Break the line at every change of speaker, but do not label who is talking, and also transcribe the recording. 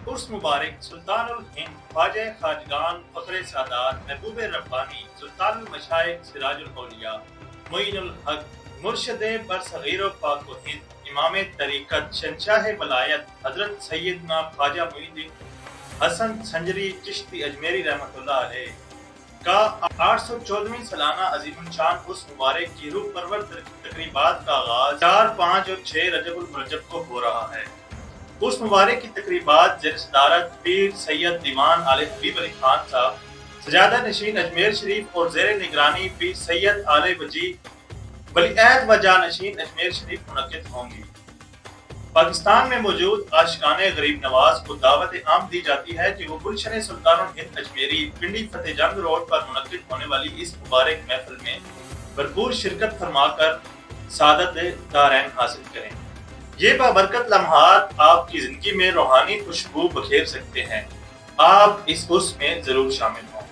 उर्स मुबारक सुल्तानुल हिंद ख्वाजा खाजगान फखरे सादात महबूब रब्बानी सुल्तानुल मशाइख सिराजुल औलिया मुइनुल हक मुर्शद बरसगीर पाक व हिंद इमाम तरीक़त शहंशाह वलायत हजरत सैयदना ख्वाजा मुइनुद्दीन हसन संजरी चिश्ती अजमेरी रहमतुल्लाह अलैह का 814वीं सालाना अजीमुल शान उर्स मुबारक की रूह परवर तकरीबात का आगाज 4, 5 और 6 रजबुल मुरज्जब को हो रहा है। उर्स मुबारक की तकरीबात ज़ेर सदारत पीर सैयद दीवान आले हबीब अली खान साहब, सजादा नशीन अजमेर शरीफ और ज़ेर निगरानी पीर सैयद आले वजी वलीअहद व जानशीन अजमेर शरीफ मुनक्किद होंगी। पाकिस्तान में मौजूद आशिकाने गरीब नवाज को दावत आम दी जाती है कि वो गुलशन सुल्तानुल हिंद अजमेरी पिंडी फतेहजंग रोड पर मुनक्किद होने वाली इस मुबारक महफिल में भरपूर शिरकत फरमाकर सादत दारैन हासिल करें। ये बाबरकत लम्हात आपकी जिंदगी में रूहानी खुशबू बखेर सकते हैं। आप इस उर्स में जरूर शामिल हों।